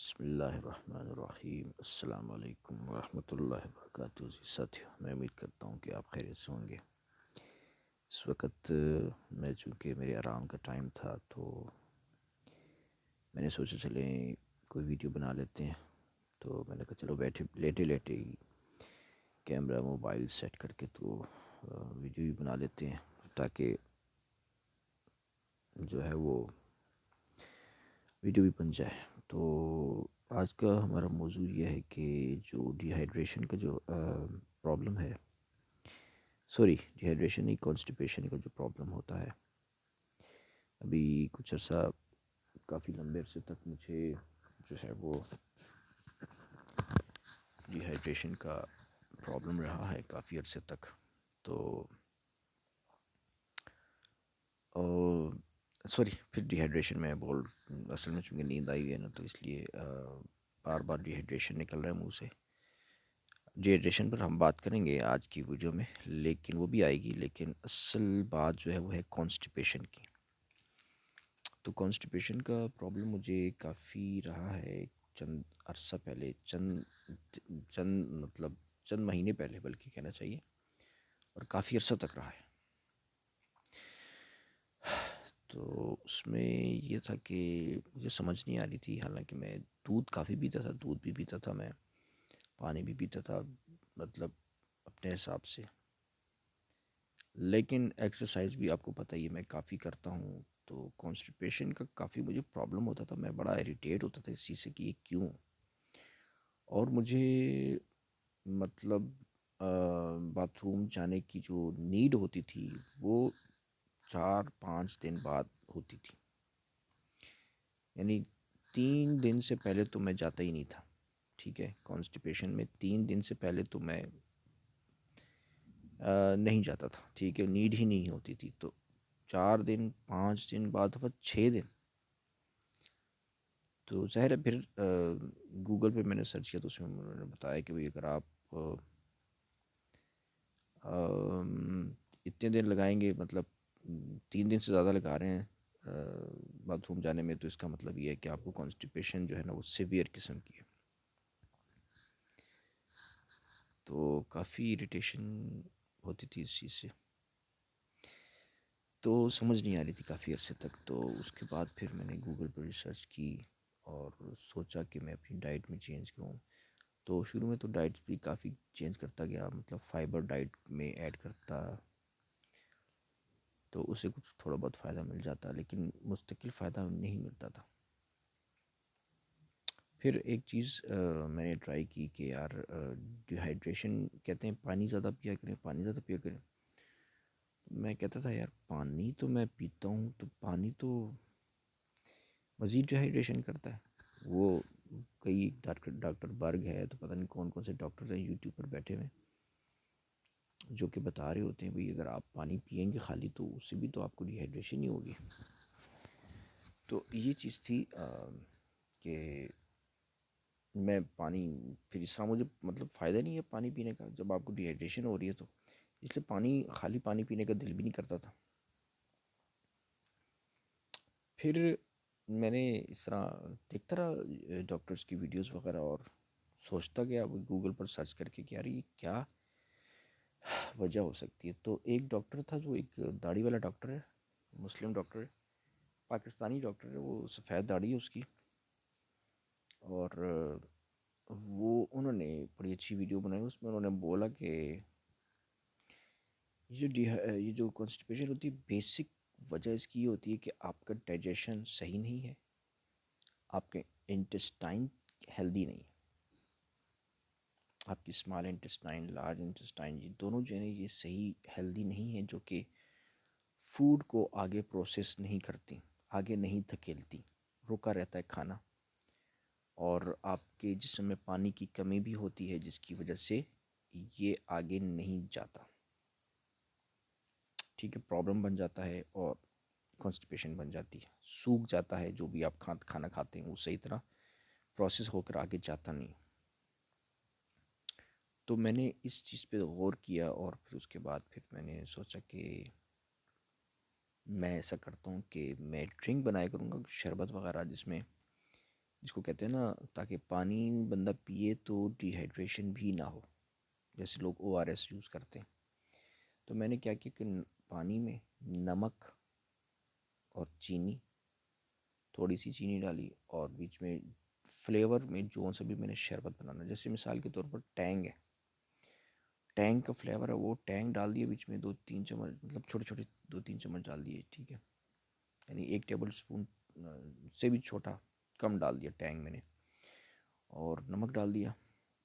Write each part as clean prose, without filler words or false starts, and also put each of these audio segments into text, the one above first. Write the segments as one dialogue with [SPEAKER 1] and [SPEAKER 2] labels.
[SPEAKER 1] بسم اللہ الرحمن الرحیم۔ السلام علیکم ورحمۃ اللہ وبرکاتہ۔ جی ساتھیو، میں امید کرتا ہوں کہ آپ خیریت سے ہوں گے۔ اس وقت میں چونکہ میرے آرام کا ٹائم تھا تو میں نے سوچا چلیں کوئی ویڈیو بنا لیتے ہیں، تو میں نے کہا چلو بیٹھے لیٹے لیٹے ہی کیمرہ موبائل سیٹ کر کے تو ویڈیو بھی بنا لیتے ہیں، تاکہ جو ہے وہ ویڈیو بھی بن جائے۔ تو آج کا ہمارا موضوع یہ ہے کہ جو ڈی ہائیڈریشن کا جو پرابلم ہے، ڈی ہائیڈریشن نہیں، کانسٹیپیشن کا جو پرابلم ہوتا ہے، ابھی کچھ عرصہ کافی لمبے عرصے تک مجھے جو ہے وہ ڈی ہائیڈریشن کا پرابلم رہا ہے کافی عرصے تک۔ تو پھر ڈی ہائیڈریشن میں اصل میں چونکہ نیند آئی ہوئی ہے نا، تو اس لیے بار بار ڈی ہائیڈریشن نکل رہا ہے منہ سے۔ ڈی ہائیڈریشن پر ہم بات کریں گے آج کی ویڈیو میں، لیکن وہ بھی آئے گی، لیکن اصل بات جو ہے وہ ہے کانسٹیپیشن کی۔ تو کانسٹیپیشن کا پرابلم مجھے کافی رہا ہے چند عرصہ پہلے، چند مہینے پہلے بلکہ کہنا چاہیے، اور کافی عرصہ تک رہا ہے۔ تو اس میں یہ تھا کہ مجھے سمجھ نہیں آ رہی تھی، حالانکہ میں دودھ کافی پیتا تھا، دودھ بھی پیتا تھا میں، پانی بھی پیتا تھا، مطلب اپنے حساب سے، لیکن ایکسرسائز بھی آپ کو پتہ ہی ہے میں کافی کرتا ہوں، تو کانسٹیپیشن کا کافی مجھے پرابلم ہوتا تھا، میں بڑا اریٹیٹ ہوتا تھا اس چیز سے کہ یہ کیوں، اور مجھے مطلب باتھ روم جانے کی جو نیڈ ہوتی تھی وہ 4-5 دن بعد ہوتی تھی، یعنی 3 دن سے پہلے تو میں جاتا ہی نہیں تھا، ٹھیک ہے، کانسٹیپیشن میں 3 دن سے پہلے تو میں نہیں جاتا تھا، ٹھیک ہے، نیڈ ہی نہیں ہوتی تھی، تو 4 دن 5 دن بعد 6 دن، تو ظاہر ہے پھر گوگل پہ میں نے سرچ کیا تو اس میں انہوں نے بتایا کہ بھئی اگر آپ اتنے دن لگائیں گے، مطلب 3 دن سے زیادہ لگا رہے ہیں باتھ روم جانے میں، تو اس کا مطلب یہ ہے کہ آپ کو کانسٹیپیشن جو ہے نا وہ سیویئر قسم کی ہے۔ تو کافی اریٹیشن ہوتی تھی اس چیز سے، تو سمجھ نہیں آ رہی تھی کافی عرصے تک۔ تو اس کے بعد پھر میں نے گوگل پر ریسرچ کی اور سوچا کہ میں اپنی ڈائٹ میں چینج کروں، تو شروع میں تو ڈائٹ بھی کافی چینج کرتا گیا، مطلب فائبر ڈائٹ میں ایڈ کرتا، تو اسے کچھ تھوڑا بہت فائدہ مل جاتا، لیکن مستقل فائدہ نہیں ملتا تھا۔ پھر ایک چیز میں نے ٹرائی کی کہ یار ڈی ہائیڈریشن کہتے ہیں پانی زیادہ پیا کریں، پانی زیادہ پیا کریں، میں کہتا تھا یار پانی تو میں پیتا ہوں، تو پانی تو مزید ڈی ہائیڈریشن کرتا ہے۔ وہ کئی ڈاکٹر برگ ہے، تو پتہ نہیں کون کون سے ڈاکٹر ہیں یوٹیوب پر بیٹھے ہوئے جو کہ بتا رہے ہوتے ہیں بھئی اگر آپ پانی پئیں گے خالی تو اس سے بھی تو آپ کو ڈی ہائیڈریشن ہی ہوگی۔ تو یہ چیز تھی کہ میں پانی، پھر اس طرح مجھے مطلب فائدہ نہیں ہے پانی پینے کا جب آپ کو ڈی ہائیڈریشن ہو رہی ہے، تو اس لیے خالی پانی پینے کا دل بھی نہیں کرتا تھا۔ پھر میں نے اس طرح دیکھتا رہا ڈاکٹرز کی ویڈیوز وغیرہ، اور سوچتا گیا گوگل پر سرچ کر کے کہ یار یہ کیا وجہ ہو سکتی ہے۔ تو ایک ڈاکٹر تھا جو ایک داڑھی والا ڈاکٹر ہے، مسلم ڈاکٹر ہے، پاکستانی ڈاکٹر ہے، وہ سفید داڑھی ہے اس کی، اور انہوں نے بڑی اچھی ویڈیو بنائی، اس میں انہوں نے بولا کہ یہ جو کانسٹیپیشن ہوتی ہے، بیسک وجہ اس کی یہ ہوتی ہے کہ آپ کا ڈائجیشن صحیح نہیں ہے، آپ کے انٹسٹائن ہیلدی نہیں ہے، آپ کی اسمال انٹسٹائن، لارج انٹسٹائن، یہ دونوں جو ہیں یہ صحیح ہیلدی نہیں ہیں، جو کہ فوڈ کو آگے پروسیس نہیں کرتی، آگے نہیں دھکیلتی، رکا رہتا ہے کھانا، اور آپ کے جسم میں پانی کی کمی بھی ہوتی ہے جس کی وجہ سے یہ آگے نہیں جاتا، ٹھیک ہے، پرابلم بن جاتا ہے اور کانسٹیپیشن بن جاتی ہے، سوکھ جاتا ہے جو بھی آپ کھانا کھاتے ہیں وہ صحیح طرح پروسیس ہو کر آگے جاتا نہیں۔ تو میں نے اس چیز پہ غور کیا، اور پھر اس کے بعد پھر میں نے سوچا کہ میں ایسا کرتا ہوں کہ میں ڈرنک بنایا کروں گا، شربت وغیرہ، جس میں جس کو کہتے ہیں نا، تاکہ پانی بندہ پیے تو ڈی ہائیڈریشن بھی نہ ہو، جیسے لوگ او آر ایس یوز کرتے ہیں. تو میں نے کیا کیا کہ پانی میں نمک اور چینی، تھوڑی سی چینی ڈالی، اور بیچ میں فلیور میں جو سا بھی میں نے شربت بنانا، جیسے مثال کے طور پر ٹینگ ہے، ٹینگ کا فلیور ہے، وہ ٹینگ ڈال دیے بیچ میں 2-3 چمچ، مطلب چھوٹے چھوٹے 2-3 چمچ ڈال دیے، ٹھیک ہے، یعنی 1 ٹیبل اسپون سے بھی چھوٹا، کم ڈال دیا ٹینگ میں نے، اور نمک ڈال دیا،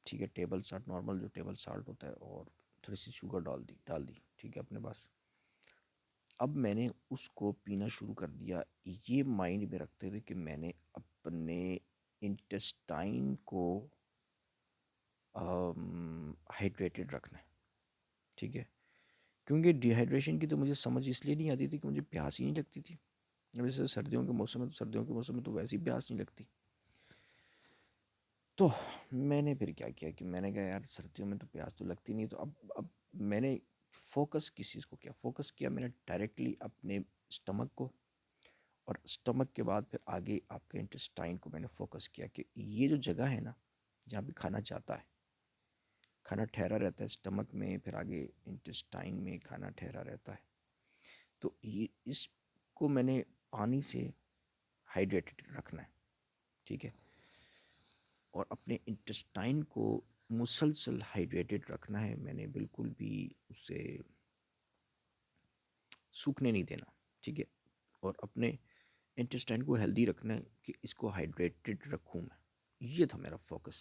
[SPEAKER 1] ٹھیک ہے، ٹیبل سالٹ، نارمل جو ٹیبل سالٹ ہوتا ہے، اور تھوڑی سی شوگر ڈال دی، ٹھیک ہے اپنے پاس. اب میں نے اس کو پینا شروع کر دیا، یہ مائنڈ میں رکھتے ہوئے کہ میں نے اپنے انٹسٹائن کو ہائیڈریٹڈ رکھنا ہے، ٹھیک ہے. کیونکہ ڈی ہائیڈریشن کی تو مجھے سمجھ اس لیے نہیں آتی تھی کہ مجھے پیاس ہی نہیں لگتی تھی. ویسے سردیوں کے موسم میں تو ویسے ہی پیاس نہیں لگتی. تو میں نے پھر کیا کیا کہ میں نے کہا یار سردیوں میں تو پیاس تو لگتی نہیں، تو اب میں نے فوکس کس چیز کو کیا، فوکس کیا میں نے ڈائریکٹلی اپنے اسٹمک کو، اور اسٹمک کے بعد پھر آگے آپ کے انٹسٹائن کو میں نے فوکس کیا کہ یہ جو جگہ ہے نا جہاں پہ کھانا جاتا ہے، کھانا ٹھہرا رہتا ہے اسٹمک میں، پھر آگے انٹسٹائن میں کھانا ٹھہرا رہتا ہے. تو یہ اس کو میں نے پانی سے ہائیڈریٹڈ رکھنا ہے، ٹھیک ہے، اور اپنے انٹسٹائن کو مسلسل ہائیڈریٹڈ رکھنا ہے. میں نے بالکل بھی اسے سوکھنے نہیں دینا، ٹھیک ہے، اور اپنے انٹسٹائن کو ہیلدی رکھنا ہے کہ اس کو ہائیڈریٹڈ رکھوں میں. یہ تھا میرا فوکس.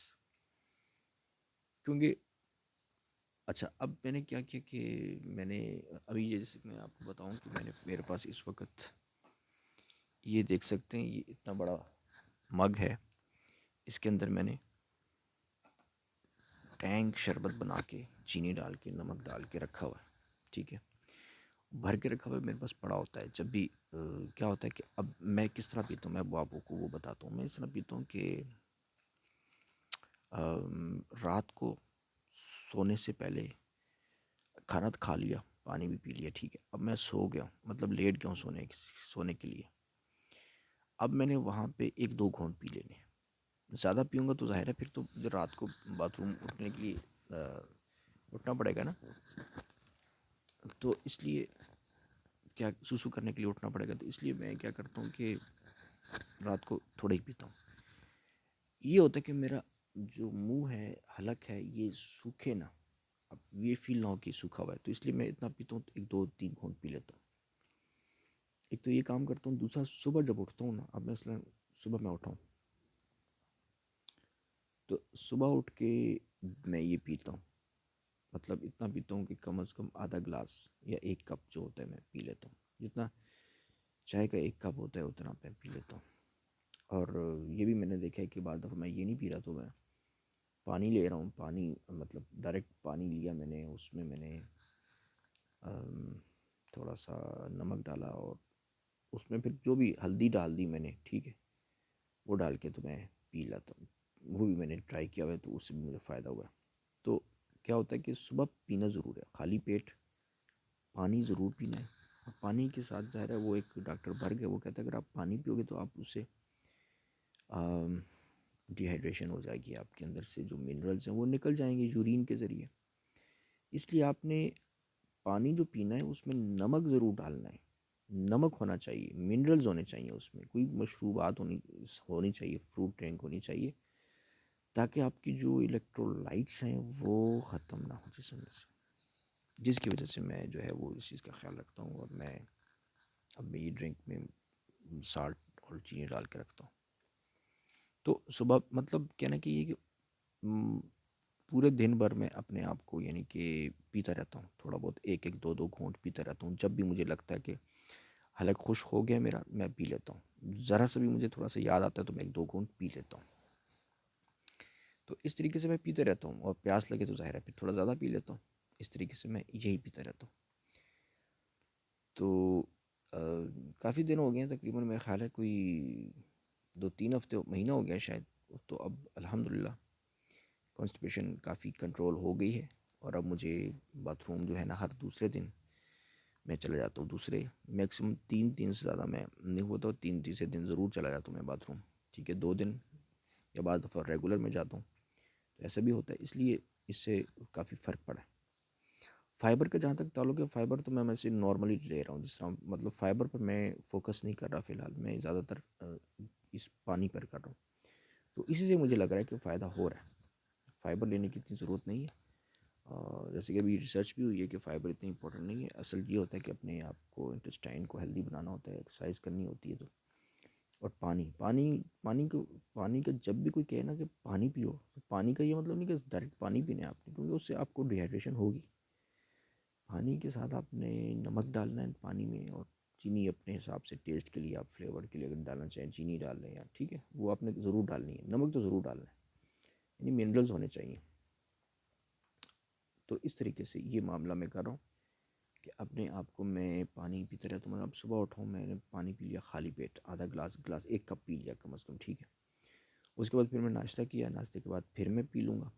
[SPEAKER 1] کیونکہ اچھا اب میں نے کیا کیا کہ میں نے ابھی جیسے میں آپ کو بتاؤں کہ میرے پاس اس وقت یہ دیکھ سکتے ہیں، یہ اتنا بڑا مگ ہے، اس کے اندر میں نے ٹینگ شربت بنا کے چینی ڈال کے نمک ڈال کے رکھا ہوا ہے، ٹھیک ہے، بھر کے رکھا ہوا ہے، میرے پاس پڑا ہوتا ہے. جب بھی کیا ہوتا ہے کہ اب میں کس طرح پیتا ہوں، میں آپ کو وہ بتاتا ہوں. میں اس طرح پیتا ہوں کہ رات کو سونے سے پہلے کھانا تو کھا لیا، پانی بھی پی لیا، ٹھیک ہے، اب میں سو گیا، مطلب لیٹ گیا ہوں سونے کے لیے. اب میں نے وہاں پہ 1-2 گھونٹ پی لینے. زیادہ پیوں گا تو ظاہر ہے پھر تو رات کو باتھ روم اٹھنے کے لیے اٹھنا پڑے گا نا، تو اس لیے کیا سوسو کرنے کے لیے اٹھنا پڑے گا، تو اس لیے میں کیا کرتا ہوں کہ رات کو تھوڑا ہی پیتا ہوں. یہ ہوتا ہے کہ میرا جو منہ ہے، حلق ہے، یہ سوکھے نا، اب یہ فیل نہ ہو کہ سوکھا ہوا ہے، تو اس لیے میں اتنا پیتا ہوں، 1-2-3 گھونٹ پی لیتا ہوں. ایک تو یہ کام کرتا ہوں. دوسرا صبح جب اٹھتا ہوں نا، اب مثلا صبح میں اٹھا ہوں تو صبح اٹھ کے میں یہ پیتا ہوں، مطلب اتنا پیتا ہوں کہ کم از کم آدھا گلاس یا 1 کپ جو ہوتا ہے میں پی لیتا ہوں. جتنا چائے کا 1 کپ ہوتا ہے اتنا میں پی لیتا ہوں. اور یہ بھی میں نے دیکھا ہے کہ بعض دفعہ میں یہ نہیں پی رہا تو میں پانی لے رہا ہوں، پانی مطلب ڈائریکٹ پانی لیا میں نے، اس میں میں نے تھوڑا سا نمک ڈالا، اور اس میں پھر جو بھی ہلدی ڈال دی میں نے، ٹھیک ہے، وہ ڈال کے تو میں پی لیتا ہوں. وہ بھی میں نے ٹرائی کیا ہوا ہے، تو اس سے بھی مجھے فائدہ ہوا ہے. تو کیا ہوتا ہے کہ صبح پینا ضرور ہے، خالی پیٹ پانی ضرور پینا ہے. اور پانی کے ساتھ ظاہر ہے وہ ایک ڈاکٹر برگ ہے، وہ کہتا ہے اگر آپ پانی پیو گے تو آپ اسے ڈی ہائیڈریشن ہو جائے گی، آپ کے اندر سے جو منرلز ہیں وہ نکل جائیں گے یورین کے ذریعے. اس لیے آپ نے پانی جو پینا ہے اس میں نمک ضرور ڈالنا ہے، نمک ہونا چاہیے، منرلز ہونے چاہیے، اس میں کوئی مشروبات ہونی چاہیے، فروٹ ڈرنک ہونی چاہیے، تاکہ آپ کی جو الیکٹرولائٹس ہیں وہ ختم نہ ہو جسم میں سے. جس کی وجہ سے میں جو ہے وہ اس چیز کا خیال رکھتا ہوں، اور میں اب یہ ڈرنک میں سالٹ اور چینی ڈال کے رکھتا ہوں. تو صبح مطلب کہنا کہ یہ کہ پورے دن بھر میں اپنے آپ کو یعنی کہ پیتا رہتا ہوں، تھوڑا بہت 1-2 گھونٹ پیتا رہتا ہوں. جب بھی مجھے لگتا ہے کہ حلق خشک ہو گیا میرا، میں پی لیتا ہوں. ذرا سا بھی مجھے تھوڑا سا یاد آتا ہے تو میں 1-2 گھونٹ پی لیتا ہوں. تو اس طریقے سے میں پیتے رہتا ہوں، اور پیاس لگے تو ظاہر ہے پھر تھوڑا زیادہ پی لیتا ہوں. اس طریقے سے میں یہی پیتا رہتا ہوں. تو کافی دن ہو گئے ہیں، تقریباً میرا خیال ہے کوئی 2-3 ہفتے، مہینہ ہو گیا شاید. تو اب الحمدللہ کانسٹیپیشن کافی کنٹرول ہو گئی ہے، اور اب مجھے باتھ روم جو ہے نا ہر دوسرے دن میں چلا جاتا ہوں. دوسرے میکسیمم 3 دن سے زیادہ میں نہیں ہوتا، اور تیسرے دن ضرور چلا جاتا ہوں میں باتھ روم، ٹھیک ہے. 2 دن یا بعض دفعہ ریگولر میں جاتا ہوں تو ایسا بھی ہوتا ہے، اس لیے اس سے کافی فرق پڑا ہے۔ فائبر کا جہاں تک تعلق ہے، فائبر تو میں ویسے نارملی لے رہا ہوں، جس طرح مطلب فائبر پر میں فوکس نہیں کر رہا فی الحال، میں زیادہ تر اس پانی پر کر رہا ہوں، تو اسی سے مجھے لگ رہا ہے کہ فائدہ ہو رہا ہے۔ فائبر لینے کی اتنی ضرورت نہیں ہے، جیسے کہ ابھی ریسرچ بھی ہوئی ہے کہ فائبر اتنی امپورٹنٹ نہیں ہے، اصل یہ ہوتا ہے کہ اپنے آپ کو انٹسٹائن کو ہیلدی بنانا ہوتا ہے، ایکسرسائز کرنی ہوتی ہے تو۔ اور پانی کا جب بھی کوئی کہے نا کہ پانی پیو، تو پانی کا یہ مطلب نہیں کہ ڈائریکٹ پانی پینا ہے آپ نے، کیونکہ اس سے آپ کو ڈیہائیڈریشن ہوگی۔ پانی کے ساتھ آپ نے نمک ڈالنا ہے پانی میں، اور چینی اپنے حساب سے ٹیسٹ کے لیے، آپ فلیور کے لیے اگر ڈالنا چاہیں چینی ڈال لیں، یا ٹھیک ہے وہ آپ نے ضرور ڈالنی ہے، نمک تو ضرور ڈالنا ہے، یعنی منرلز ہونے چاہیے۔ تو اس طریقے سے یہ معاملہ میں کر رہا ہوں کہ اپنے آپ کو میں پانی پیتے رہتا ہوں، میں اب صبح اٹھا ہوں میں نے پانی پی لیا خالی پیٹ، آدھا گلاس 1 کپ پی لیا کم از کم، ٹھیک ہے۔ اس کے بعد پھر میں ناشتہ کیا، ناشتے کے بعد پھر میں پی لوں گا۔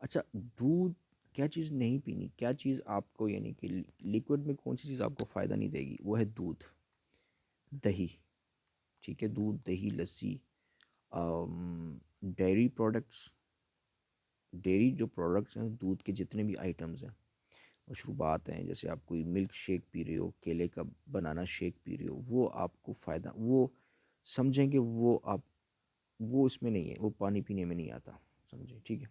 [SPEAKER 1] اچھا، دودھ کیا چیز نہیں پینی، کیا چیز آپ کو یعنی کہ لیکوڈ میں کون سی چیز آپ کو فائدہ نہیں دے گی، وہ ہے دودھ، دہی، ٹھیک ہے، دودھ، دہی، لسی، ڈیری پروڈکٹس، ڈیری جو پروڈکٹس ہیں، دودھ کے جتنے بھی آئٹمز ہیں، مشروبات ہیں، جیسے آپ کوئی ملک شیک پی رہے ہو، کیلے کا بنانا شیک پی رہے ہو، وہ آپ کو فائدہ، وہ سمجھیں کہ وہ اس میں نہیں ہے، وہ پانی پینے میں نہیں آتا، سمجھیں، ٹھیک ہے۔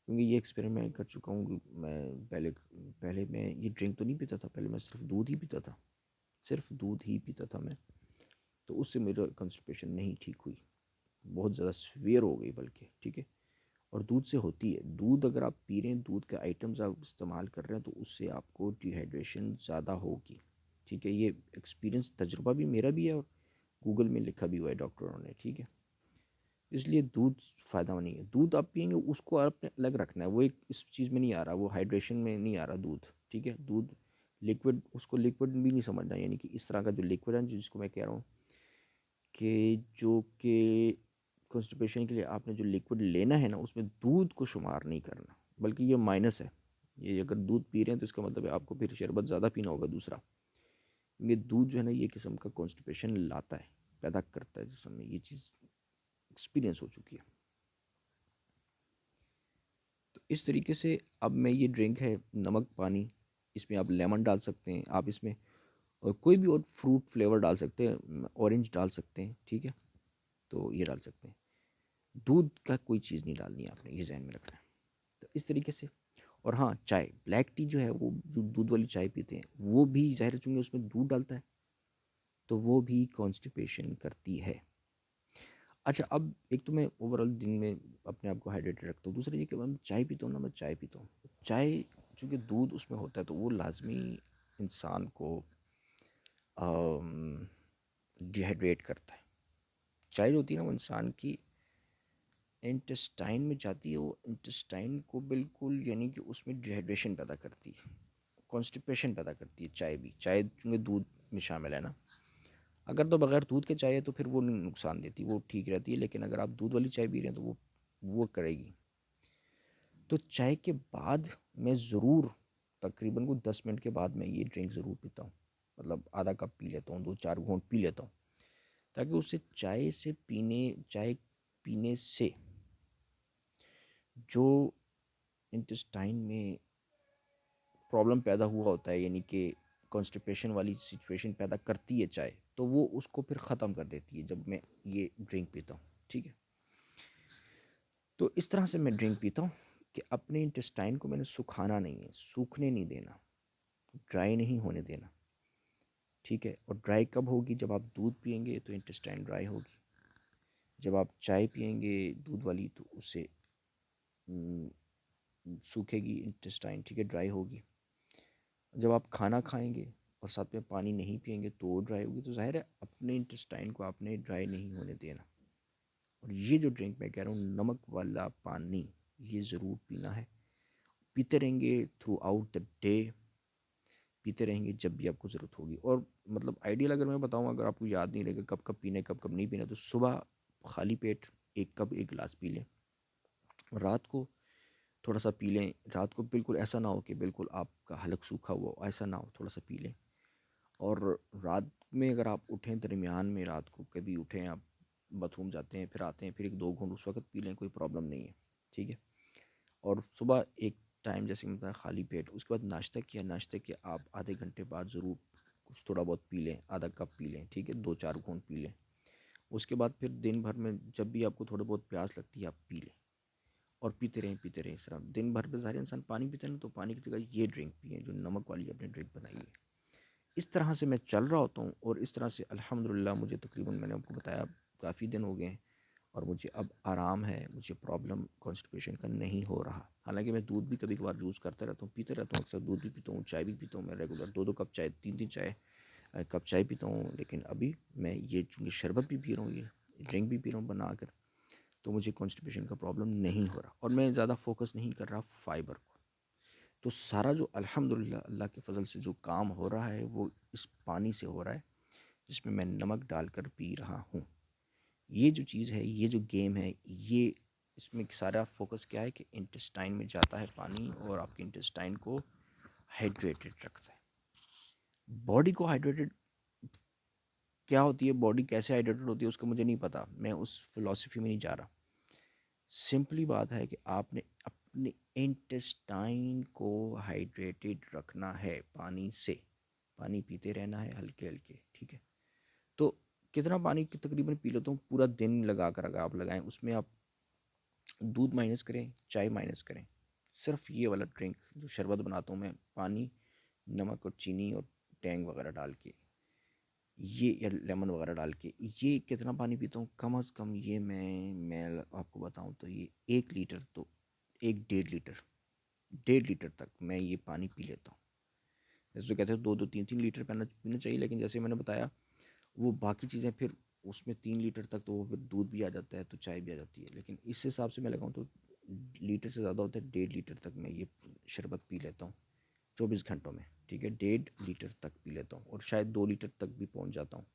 [SPEAKER 1] کیونکہ یہ ایکسپیریمنٹ کر چکا ہوں، میں پہلے میں یہ ڈرنک تو نہیں پیتا تھا، پہلے میں صرف دودھ ہی پیتا تھا، صرف دودھ ہی پیتا تھا میں، تو اس سے میرا کنسٹیپیشن نہیں ٹھیک ہوئی، بہت زیادہ سویئر ہو گئی بلکہ، ٹھیک ہے۔ اور دودھ سے ہوتی ہے، دودھ اگر آپ پی رہے ہیں، دودھ کے آئٹمز آپ استعمال کر رہے ہیں، تو اس سے آپ کو ڈی ہائیڈریشن زیادہ ہوگی، ٹھیک ہے۔ یہ ایکسپیرینس تجربہ بھی میرا بھی ہے، اور گوگل میں لکھا بھی ہوا ہے ڈاکٹروں نے، ٹھیک ہے۔ اس لیے دودھ فائدہ نہیں ہے، دودھ آپ پئیں گے اس کو آپ نے الگ رکھنا ہے، وہ ایک اس چیز میں نہیں آ رہا، وہ ہائیڈریشن میں نہیں آ رہا دودھ، ٹھیک ہے۔ دودھ لیکوڈ، اس کو لیکوڈ بھی نہیں سمجھنا، یعنی کہ اس طرح کا جو لیکوڈ ہے جس کو میں کہہ رہا ہوں کہ جو کہ کنسٹیپیشن کے لیے آپ نے جو لیکوڈ لینا ہے نا، اس میں دودھ کو شمار نہیں کرنا، بلکہ یہ مائنس ہے۔ یہ اگر دودھ پی رہے ہیں تو اس کا مطلب ہے آپ کو پھر شربت زیادہ پینا ہوگا دوسرا، یہ دودھ جو ہے نا یہ قسم کا کنسٹیپیشن لاتا ہے، پیدا کرتا ہے جسم میں، یہ چیز ایکسپیرینس ہو چکی ہے۔ تو اس طریقے سے اب میں یہ ڈرنک ہے نمک پانی، اس میں آپ لیمن ڈال سکتے ہیں، آپ اس میں اور کوئی بھی اور فروٹ فلیور ڈال سکتے ہیں، اورنج ڈال سکتے ہیں، ٹھیک ہے، تو یہ ڈال سکتے ہیں۔ دودھ کا کوئی چیز نہیں ڈالنی ہے آپ نے، یہ ذہن میں رکھنا ہے۔ تو اس طریقے سے، اور ہاں چائے، بلیک ٹی جو ہے، وہ جو دودھ والی چائے پیتے ہیں وہ بھی ظاہر چونکہ اس میں دودھ ڈالتا ہے تو وہ بھی کانسٹیپیشن کرتی ہے۔ اچھا، اب ایک تو میں اوور آل دن میں اپنے آپ کو ہائیڈریٹڈ رکھتا ہوں، دوسرا یہ کہ میں چائے پیتا ہوں نا، میں چائے پیتا ہوں، چائے چونکہ دودھ اس میں ہوتا ہے تو وہ لازمی انسان کو ڈیہائیڈریٹ کرتا ہے۔ چائے جو ہوتی ہے نا وہ انسان کی انٹسٹائن میں جاتی ہے، وہ انٹسٹائن کو بالکل یعنی کہ اس میں ڈیہائیڈریشن پیدا کرتی ہے، کانسٹیپیشن پیدا کرتی ہے۔ چائے بھی، چائے چونکہ دودھ میں شامل ہے نا، اگر تو بغیر دودھ کے چائے ہے تو پھر وہ نقصان دیتی ہے، وہ ٹھیک رہتی ہے، لیکن اگر آپ دودھ والی چائے پی رہے ہیں تو وہ کرے گی۔ تو چائے کے بعد میں ضرور تقریباً کو 10 منٹ کے بعد میں یہ ڈرنک ضرور پیتا ہوں، مطلب آدھا کپ پی لیتا ہوں، 2 4 گھونٹ پی لیتا ہوں، تاکہ اس سے چائے پینے سے جو انٹسٹائن میں پرابلم پیدا ہوا ہوتا ہے، یعنی کہ کانسٹیپیشن والی سچویشن پیدا کرتی ہے چائے، تو وہ اس کو پھر ختم کر دیتی ہے جب میں یہ ڈرنک پیتا ہوں، ٹھیک ہے۔ تو اس طرح سے میں ڈرنک پیتا ہوں کہ اپنے انٹسٹائن کو میں نے سکھانا نہیں ہے، سوکھنے نہیں دینا، ڈرائی نہیں ہونے دینا، ٹھیک ہے۔ اور ڈرائی کب ہوگی؟ جب آپ دودھ پئیں گے تو انٹسٹائن ڈرائی ہوگی، جب آپ چائے پئیں گے دودھ والی تو اس سے سوکھے گی انٹسٹائن، ٹھیک ہے، ڈرائی ہوگی۔ جب آپ کھانا کھائیں گے اور ساتھ میں پانی نہیں پئیں گے تو ڈرائی ہوگی، تو ظاہر ہے اپنے انٹسٹائن کو آپ نے ڈرائی نہیں ہونے دینا۔ اور یہ جو ڈرنک میں کہہ رہا ہوں نمک والا پانی، یہ ضرور پینا ہے، پیتے رہیں گے تھرو آؤٹ دا ڈے، پیتے رہیں گے جب بھی آپ کو ضرورت ہوگی۔ اور مطلب آئیڈیل اگر میں بتاؤں، اگر آپ کو یاد نہیں رہے گا کب کب پینا ہے کب کب نہیں پینا، تو صبح خالی پیٹ 1 گلاس پی لیں، رات کو تھوڑا سا پی لیں، رات کو بالکل ایسا نہ ہو کہ بالکل آپ کا حلق سوکھا ہوا ہو، ایسا نہ ہو، تھوڑا سا پی لیں۔ اور رات میں اگر آپ اٹھیں، درمیان میں رات کو کبھی اٹھیں آپ باتھ روم جاتے ہیں پھر آتے ہیں پھر ایک دو گھونٹ اس وقت پی لیں، کوئی پرابلم نہیں ہے، ٹھیک ہے. اور صبح ایک ٹائم جیسے کہ بتایا خالی پیٹ، اس کے بعد ناشتہ کیا، ناشتہ کے آپ آدھے گھنٹے بعد ضرور کچھ تھوڑا بہت پی لیں، آدھا کپ پی لیں، ٹھیک ہے، 2-4 گھونٹ پی لیں. اس کے بعد پھر دن بھر میں جب بھی آپ کو تھوڑے بہت پیاس لگتی ہے آپ پی لیں، اور پیتے رہیں پیتے رہیں. اس طرح دن بھر پہ ظاہر انسان پانی پیتا ہے نا، تو پانی کی جگہ یہ ڈرنک پئیں جو نمک والی آپ نے ڈرنک بنائی ہے. اس طرح سے میں چل رہا ہوتا ہوں، اور اس طرح سے الحمدللہ مجھے تقریباً میں نے آپ کو بتایا کافی دن ہو گئے ہیں، اور مجھے اب آرام ہے، مجھے پرابلم کانسٹیپیشن کا نہیں ہو رہا. حالانکہ میں دودھ بھی کبھی کبھار یوز کرتا رہتا ہوں، پیتے رہتا ہوں، اکثر دودھ بھی پیتا ہوں، چائے بھی پیتا ہوں، میں ریگولر 2-2 کپ چائے، 3-3 چائے کپ چائے پیتا ہوں. لیکن ابھی میں یہ چونکہ شربت بھی پی رہا ہوں، یہ ڈرنک بھی پی رہا ہوں بنا کر، تو مجھے کانسٹیپیشن کا پرابلم نہیں ہو رہا، اور میں زیادہ فوکس نہیں کر رہا فائبر کو. تو سارا جو الحمدللہ اللہ کے فضل سے جو کام ہو رہا ہے وہ اس پانی سے ہو رہا ہے جس میں نمک ڈال کر پی رہا ہوں. یہ جو چیز ہے، یہ جو گیم ہے، یہ اس میں سارا فوکس کیا ہے کہ انٹسٹائن میں جاتا ہے پانی، اور آپ کے انٹسٹائن کو ہائیڈریٹڈ رکھتا ہے. باڈی کو ہائیڈریٹڈ کیا ہوتی ہے، باڈی کیسے ہائیڈریٹڈ ہوتی ہے اس کا مجھے نہیں پتا، میں اس فلسفی میں نہیں جا رہا. سمپلی بات ہے کہ آپ نے اپنے انٹسٹائن کو ہائیڈریٹڈ رکھنا ہے پانی سے، پانی پیتے رہنا ہے ہلکے ہلکے، ٹھیک ہے. تو کتنا پانی تقریباً پی لیتا ہوں پورا دن لگا کر، اگر آپ لگائیں اس میں آپ دودھ مائنس کریں، چائے مائنس کریں، صرف یہ والا ڈرنک جو شربت بناتا ہوں میں، پانی، نمک اور چینی اور ٹینگ وغیرہ ڈال کے، یہ یا لیمن وغیرہ ڈال کے، یہ کتنا پانی پیتا ہوں کم از کم، یہ میں آپ کو بتاؤں تو یہ 1 لیٹر، تو 1-1.5 لیٹر، 1.5 لیٹر تک میں یہ پانی پی لیتا ہوں. جیسے تو کہتے ہیں 2-3 لیٹر پینا چاہیے، لیکن جیسے میں نے بتایا وہ باقی چیزیں پھر اس میں 3 لیٹر تک تو وہ پھر دودھ بھی آ جاتا ہے تو چائے بھی آ جاتی ہے. لیکن اس حساب سے میں لگاؤں تو لیٹر سے زیادہ ہوتا ہے، 1.5 لیٹر تک میں یہ شربت پی لیتا ہوں 24 گھنٹوں میں، ٹھیک ہے. 1.5 لیٹر تک پی لیتا ہوں، اور شاید 2 لیٹر تک بھی پہنچ جاتا ہوں.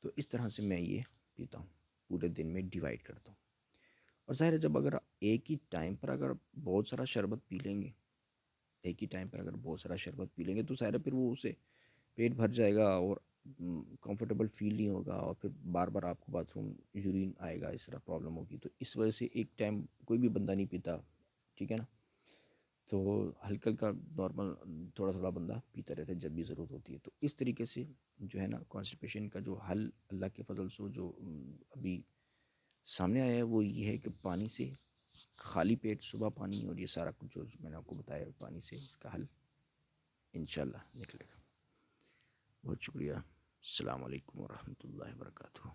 [SPEAKER 1] تو اس طرح سے میں یہ پیتا ہوں، پورے دن میں ڈیوائڈ کرتا ہوں. اور ظاہر ہے جب اگر ایک ہی ٹائم پر اگر بہت سارا شربت پی لیں گے، ایک ہی ٹائم پر اگر بہت سارا شربت پی لیں گے تو ظاہر ہے پھر وہ اسے پیٹ بھر جائے گا، اور کمفرٹیبل فیل نہیں ہوگا، اور پھر بار بار آپ کو باتھ روم یورین آئے گا، اس طرح پرابلم ہوگی. تو اس وجہ سے ایک ٹائم کوئی بھی بندہ نہیں پیتا، ٹھیک ہے نا. تو ہلکا ہلکا نارمل تھوڑا تھوڑا بندہ پیتا رہتا ہے جب بھی ضرورت ہوتی ہے. تو اس طریقے سے جو ہے نا کانسٹیپیشن کا جو حل اللہ کے فضل سے جو ابھی سامنے آیا ہے وہ یہ ہے کہ پانی سے، خالی پیٹ صبح پانی، اور یہ سارا کچھ جو میں نے آپ کو بتایا پانی سے اس کا حل انشاءاللہ نکلے گا. بہت شکریہ. السلام علیکم ورحمۃ اللہ وبرکاتہ.